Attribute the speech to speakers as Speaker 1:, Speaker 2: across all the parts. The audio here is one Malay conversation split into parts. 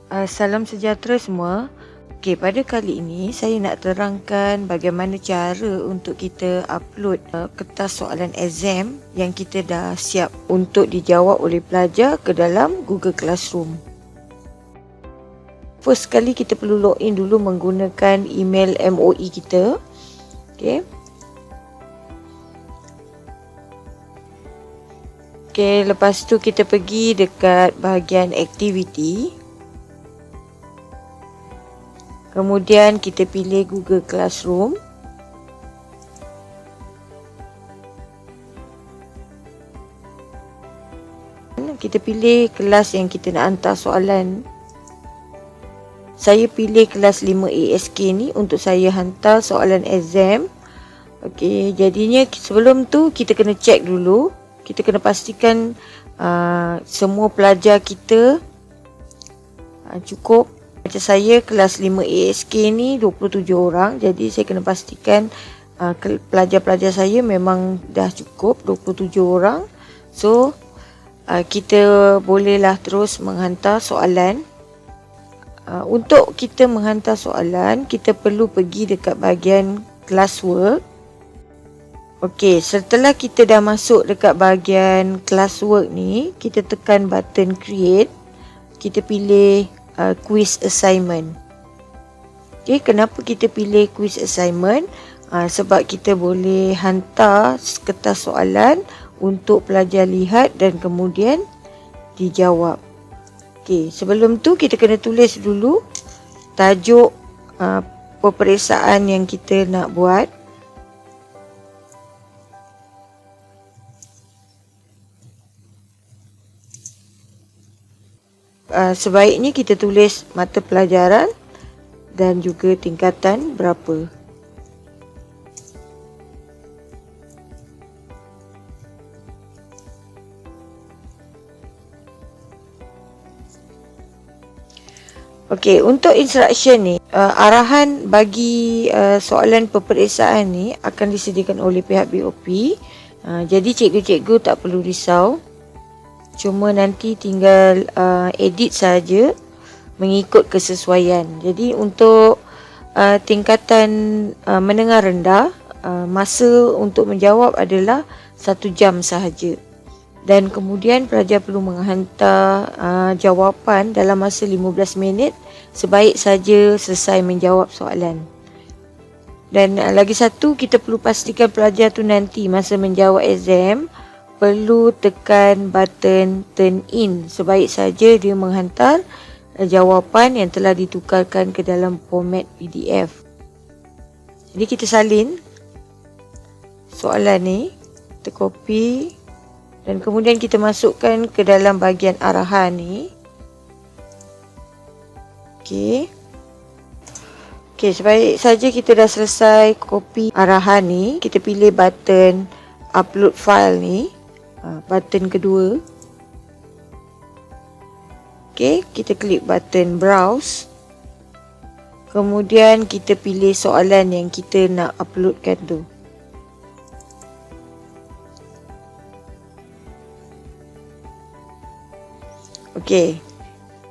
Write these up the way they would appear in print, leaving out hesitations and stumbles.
Speaker 1: Salam sejahtera semua. Okey, pada kali ini saya nak terangkan bagaimana cara untuk kita upload kertas soalan exam yang kita dah siap untuk dijawab oleh pelajar ke dalam Google Classroom. First sekali kita perlu login dulu menggunakan email MOE kita. Okey. Okey, lepas tu kita pergi dekat bahagian aktiviti. Kemudian kita pilih Google Classroom. Kita pilih kelas yang kita nak hantar soalan. Saya pilih kelas 5 ASK ni untuk saya hantar soalan exam. Okey, jadinya sebelum tu kita kena check dulu. Kita kena pastikan semua pelajar kita cukup. Macam saya kelas 5 ASK ni 27 orang. Jadi saya kena pastikan pelajar-pelajar saya memang dah cukup 27 orang. So kita bolehlah terus menghantar soalan. Untuk kita menghantar soalan, kita perlu pergi dekat bahagian classwork. Okey, setelah kita dah masuk dekat bahagian classwork ni, kita tekan button create. Kita pilih quiz assignment. Okay, kenapa kita pilih quiz assignment? Sebab kita boleh hantar kertas soalan untuk pelajar lihat dan kemudian dijawab. Okay, sebelum tu kita kena tulis dulu tajuk peperiksaan yang kita nak buat. Sebaiknya kita tulis mata pelajaran dan juga tingkatan berapa. Okey, untuk instruction ni, arahan bagi soalan peperiksaan ni akan disediakan oleh pihak BOP. Jadi cikgu-cikgu tak perlu risau. Cuma nanti tinggal edit saja mengikut kesesuaian. Jadi untuk tingkatan menengah rendah, masa untuk menjawab adalah 1 jam sahaja. Dan kemudian pelajar perlu menghantar jawapan dalam masa 15 minit sebaik saja selesai menjawab soalan. Dan lagi satu, kita perlu pastikan pelajar tu nanti masa menjawab exam perlu tekan button turn in sebaik saja dia menghantar jawapan yang telah ditukarkan ke dalam format PDF. Jadi kita salin soalan ni, kita copy dan kemudian kita masukkan ke dalam bahagian arahan ni. Okey. Okey, sebaik saja kita dah selesai copy arahan ni, kita pilih button upload file ni. Button kedua. Okey, kita klik button browse. Kemudian kita pilih soalan yang kita nak uploadkan tu. Okey.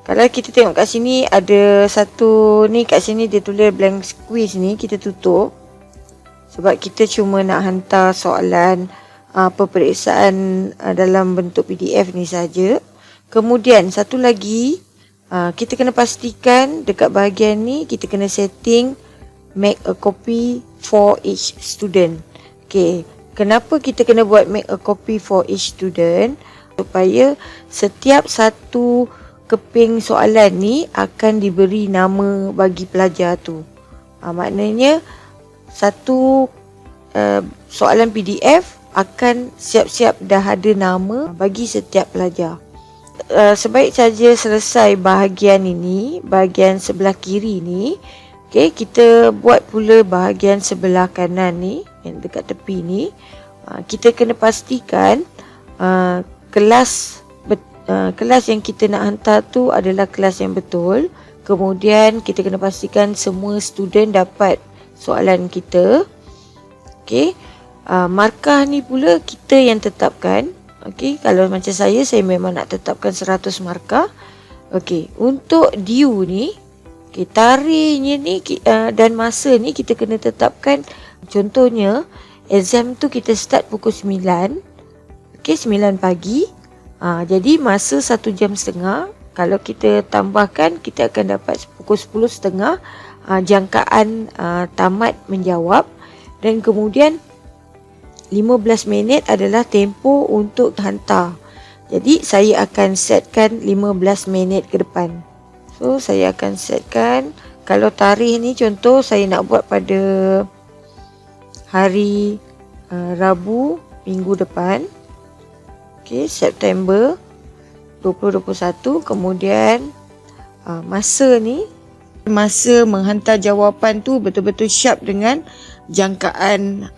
Speaker 1: Kalau kita tengok kat sini ada satu ni, kat sini dia tulis blank quiz ni, kita tutup. Sebab kita cuma nak hantar soalan peperiksaan dalam bentuk PDF ni saja. Kemudian satu lagi, kita kena pastikan dekat bahagian ni kita kena setting make a copy for each student. Okey, kenapa kita kena buat make a copy for each student? Supaya setiap satu keping soalan ni akan diberi nama bagi pelajar tu. Maknanya satu soalan PDF akan siap-siap dah ada nama bagi setiap pelajar. Sebaik saja selesai bahagian ini, bahagian sebelah kiri ni, okay, kita buat pula bahagian sebelah kanan ni, yang dekat tepi ni. Kita kena pastikan kelas yang kita nak hantar tu adalah kelas yang betul. Kemudian kita kena pastikan semua student dapat soalan kita. Okay. Markah ni pula kita yang tetapkan. Okey, kalau macam saya memang nak tetapkan 100 markah. Okey, untuk due ni, tarikhnya ni dan masa ni kita kena tetapkan. Contohnya, exam tu kita start pukul 9. Okey, 9 pagi. Jadi masa 1 jam setengah. Kalau kita tambahkan, kita akan dapat pukul 10.30 jangkaan tamat menjawab. Dan kemudian 15 minit adalah tempoh untuk hantar. Jadi saya akan setkan 15 minit ke depan. So saya akan setkan, kalau tarikh ni contoh saya nak buat pada hari Rabu minggu depan. Okey, September 2021. Kemudian masa menghantar jawapan tu betul-betul sharp dengan jangkaan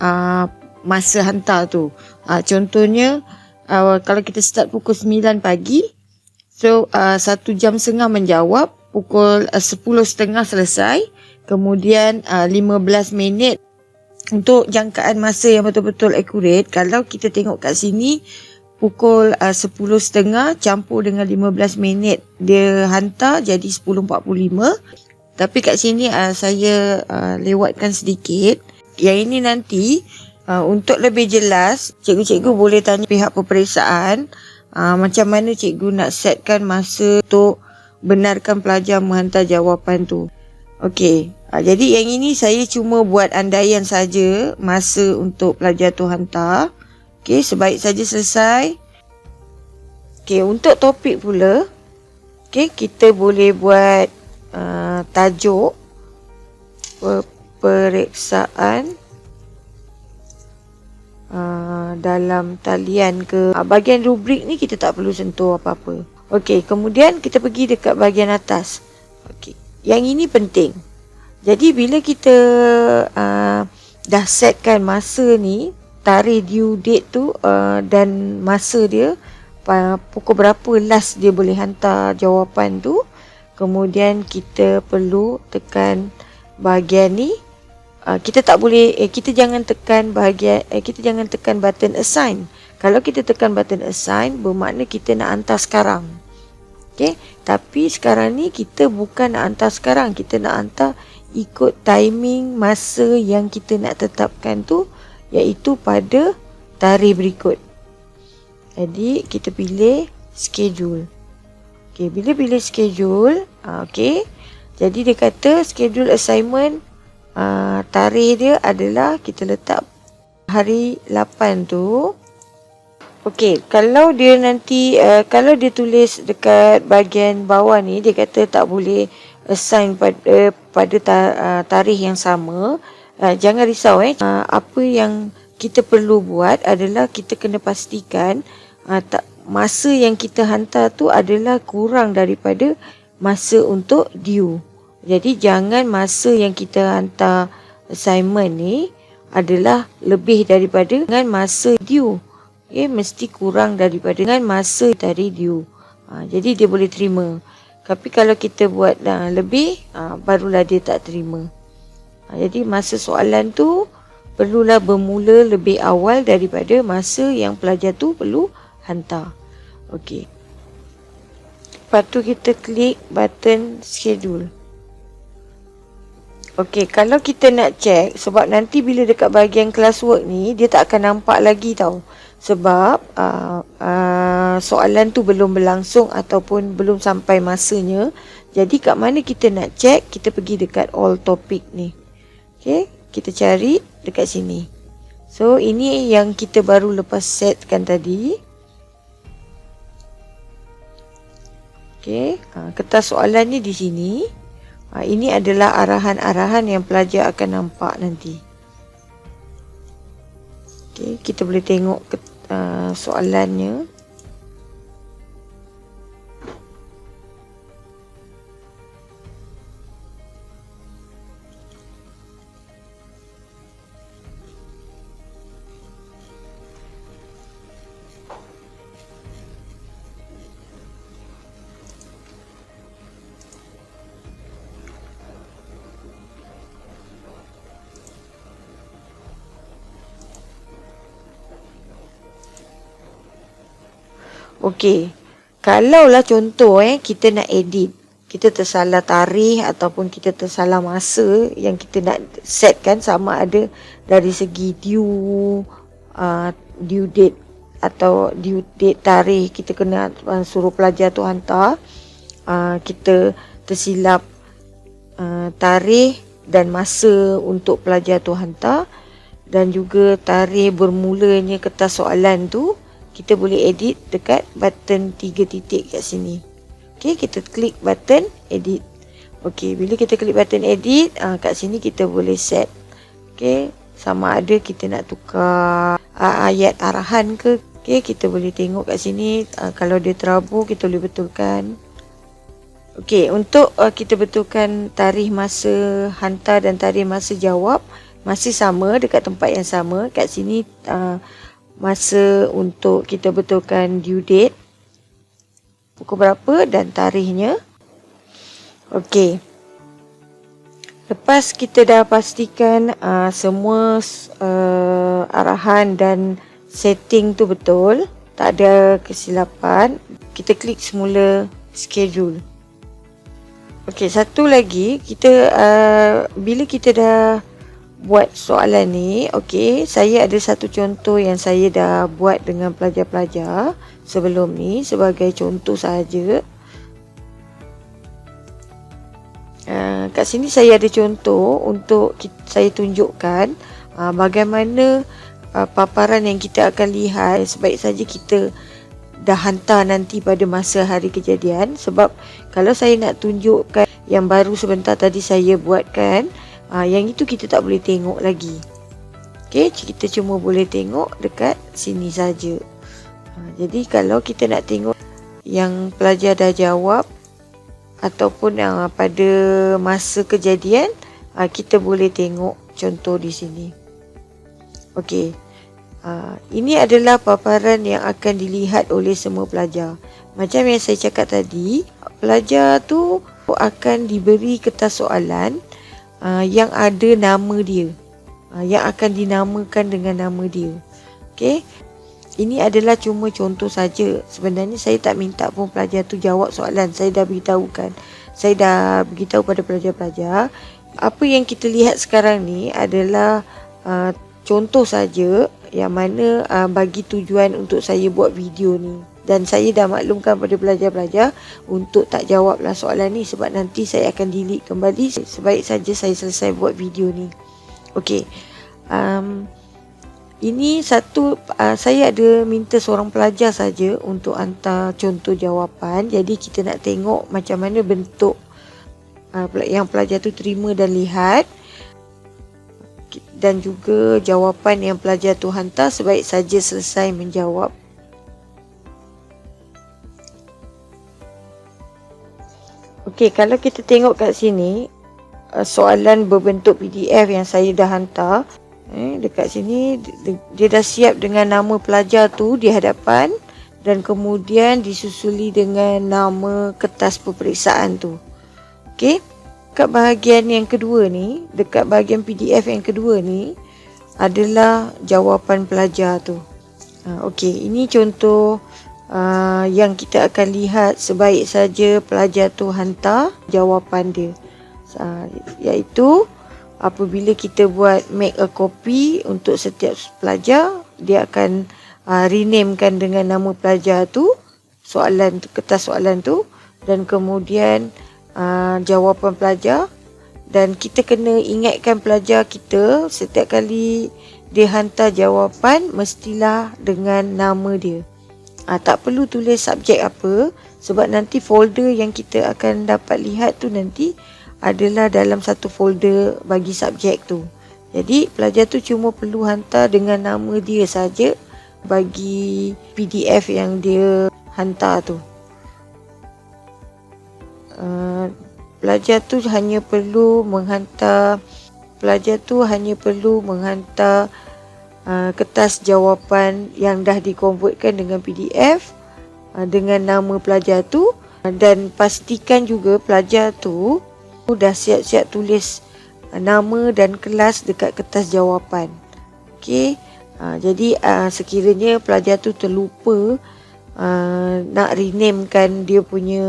Speaker 1: masa hantar tu. Contohnya kalau kita start pukul 9 pagi, so 1 jam setengah menjawab, pukul 10.30 selesai, kemudian 15 minit untuk jangkaan masa yang betul-betul accurate. Kalau kita tengok kat sini, pukul 10.30 campur dengan 15 minit dia hantar, jadi 10.45. Tapi kat sini saya lewatkan sedikit. Yang ini nanti untuk lebih jelas, cikgu-cikgu boleh tanya pihak peperiksaan macam mana cikgu nak setkan masa untuk benarkan pelajar menghantar jawapan tu. Okey, jadi yang ini saya cuma buat andaian saja masa untuk pelajar tu hantar. Okey, sebaik saja selesai. Okey, untuk topik pula, okey, kita boleh buat tajuk peperiksaan dalam talian ke. Bahagian rubrik ni kita tak perlu sentuh apa-apa. Okey, kemudian kita pergi dekat bahagian atas. Okey, yang ini penting. Jadi bila kita dah setkan masa ni, tarikh due date tu dan masa dia, pukul berapa last dia boleh hantar jawapan tu, kemudian kita perlu tekan bahagian ni. Kita tak boleh, kita jangan tekan bahagian, kita jangan tekan button assign. Kalau kita tekan button assign, bermakna kita nak hantar sekarang. Okay? Tapi sekarang ni kita bukan nak hantar sekarang, kita nak hantar ikut timing masa yang kita nak tetapkan tu, iaitu pada tarikh berikut. Jadi kita pilih schedule. Okay, bila pilih schedule, okay, jadi dia kata schedule assignment, tarikh dia adalah kita letak hari 8 tu. Okey, kalau dia nanti kalau dia tulis dekat bahagian bawah ni, dia kata tak boleh assign pada tarikh yang sama. Jangan risau apa yang kita perlu buat adalah kita kena pastikan masa yang kita hantar tu adalah kurang daripada masa untuk due. Jadi jangan masa yang kita hantar assignment ni adalah lebih daripada dengan masa due. Okay, mesti kurang daripada dengan masa tarikh due. Jadi dia boleh terima. Tapi kalau kita buat lebih, barulah dia tak terima. Jadi masa soalan tu perlulah bermula lebih awal daripada masa yang pelajar tu perlu hantar. Okey. Lepas tu kita klik button schedule. Okey, kalau kita nak check, sebab nanti bila dekat bahagian classwork ni, dia tak akan nampak lagi tau. Sebab soalan tu belum berlangsung ataupun belum sampai masanya. Jadi kat mana kita nak check, kita pergi dekat all topic ni. Okey, kita cari dekat sini. So, ini yang kita baru lepas setkan tadi. Okey, kertas soalan ni di sini. Ini adalah arahan-arahan yang pelajar akan nampak nanti. Okay, kita boleh tengok soalannya. Okey, Kalaulah contoh kita nak edit, kita tersalah tarikh ataupun kita tersalah masa yang kita nak setkan, sama ada dari segi due date atau due date tarikh, kita kena suruh pelajar tu hantar, kita tersilap tarikh dan masa untuk pelajar tu hantar, dan juga tarikh bermulanya kertas soalan tu, kita boleh edit dekat button 3 titik kat sini. Okey, kita klik button edit. Okey, bila kita klik button edit, kat sini kita boleh set. Okey, sama ada kita nak tukar ayat arahan ke. Okey, kita boleh tengok kat sini, kalau dia terabur kita boleh betulkan. Okey, untuk kita betulkan tarikh masa hantar dan tarikh masa jawab masih sama dekat tempat yang sama. Kat sini masa untuk kita betulkan due date, pukul berapa dan tarikhnya. Okey. Lepas kita dah pastikan semua arahan dan setting tu betul, tak ada kesilapan, kita klik semula schedule. Okey, satu lagi, kita bila kita dah buat soalan ni, okey, saya ada satu contoh yang saya dah buat dengan pelajar-pelajar sebelum ni sebagai contoh sahaja. Kat sini saya ada contoh untuk saya tunjukkan bagaimana paparan yang kita akan lihat. Sebaik saja kita dah hantar nanti pada masa hari kejadian, sebab kalau saya nak tunjukkan yang baru sebentar tadi saya buatkan, yang itu kita tak boleh tengok lagi. Okey, kita cuma boleh tengok dekat sini saja. Jadi kalau kita nak tengok yang pelajar dah jawab ataupun pada masa kejadian, kita boleh tengok contoh di sini. Okey. Ini adalah paparan yang akan dilihat oleh semua pelajar. Macam yang saya cakap tadi, pelajar tu akan diberi kertas soalan yang ada nama dia, yang akan dinamakan dengan nama dia. Okey. Ini adalah cuma contoh saja. Sebenarnya saya tak minta pun pelajar tu jawab soalan. Saya dah beritahukan. Saya dah beritahu pada pelajar-pelajar. Apa yang kita lihat sekarang ni adalah contoh saja yang mana bagi tujuan untuk saya buat video ni. Dan saya dah maklumkan pada pelajar-pelajar untuk tak jawablah soalan ni, sebab nanti saya akan delete kembali. Sebaik saja saya selesai buat video ni. Okey. Ini satu, saya ada minta seorang pelajar saja untuk hantar contoh jawapan. Jadi kita nak tengok macam mana bentuk yang pelajar tu terima dan lihat, dan juga jawapan yang pelajar tu hantar sebaik saja selesai menjawab. Okey, kalau kita tengok kat sini, soalan berbentuk PDF yang saya dah hantar, dekat sini dia dah siap dengan nama pelajar tu di hadapan, dan kemudian disusuli dengan nama kertas peperiksaan tu. Okey, kat bahagian yang kedua ni, dekat bahagian PDF yang kedua ni adalah jawapan pelajar tu. Okey, ini contoh yang kita akan lihat sebaik saja pelajar tu hantar jawapan dia, iaitu apabila kita buat make a copy untuk setiap pelajar, dia akan renamekan dengan nama pelajar tu, soalan tu, kertas soalan tu, dan kemudian jawapan pelajar. Dan kita kena ingatkan pelajar kita setiap kali dia hantar jawapan mestilah dengan nama dia. Tak perlu tulis subjek apa, sebab nanti folder yang kita akan dapat lihat tu nanti adalah dalam satu folder bagi subjek tu. Jadi pelajar tu cuma perlu hantar dengan nama dia saja bagi PDF yang dia hantar tu. Pelajar tu hanya perlu menghantar kertas jawapan yang dah dikonvertkan dengan PDF dengan nama pelajar tu, dan pastikan juga pelajar tu dah siap-siap tulis nama dan kelas dekat kertas jawapan. Okey. Jadi sekiranya pelajar tu terlupa nak renamekan dia punya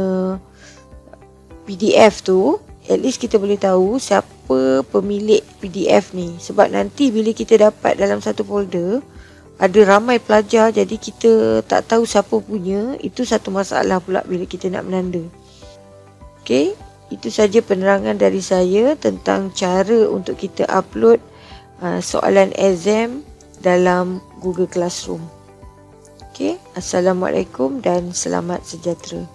Speaker 1: PDF tu, at least kita boleh tahu siapa pemilik PDF ni. Sebab nanti bila kita dapat dalam satu folder, ada ramai pelajar, jadi kita tak tahu siapa punya. Itu satu masalah pula bila kita nak menanda. Okey, itu saja penerangan dari saya tentang cara untuk kita upload soalan exam dalam Google Classroom. Okey, Assalamualaikum dan selamat sejahtera.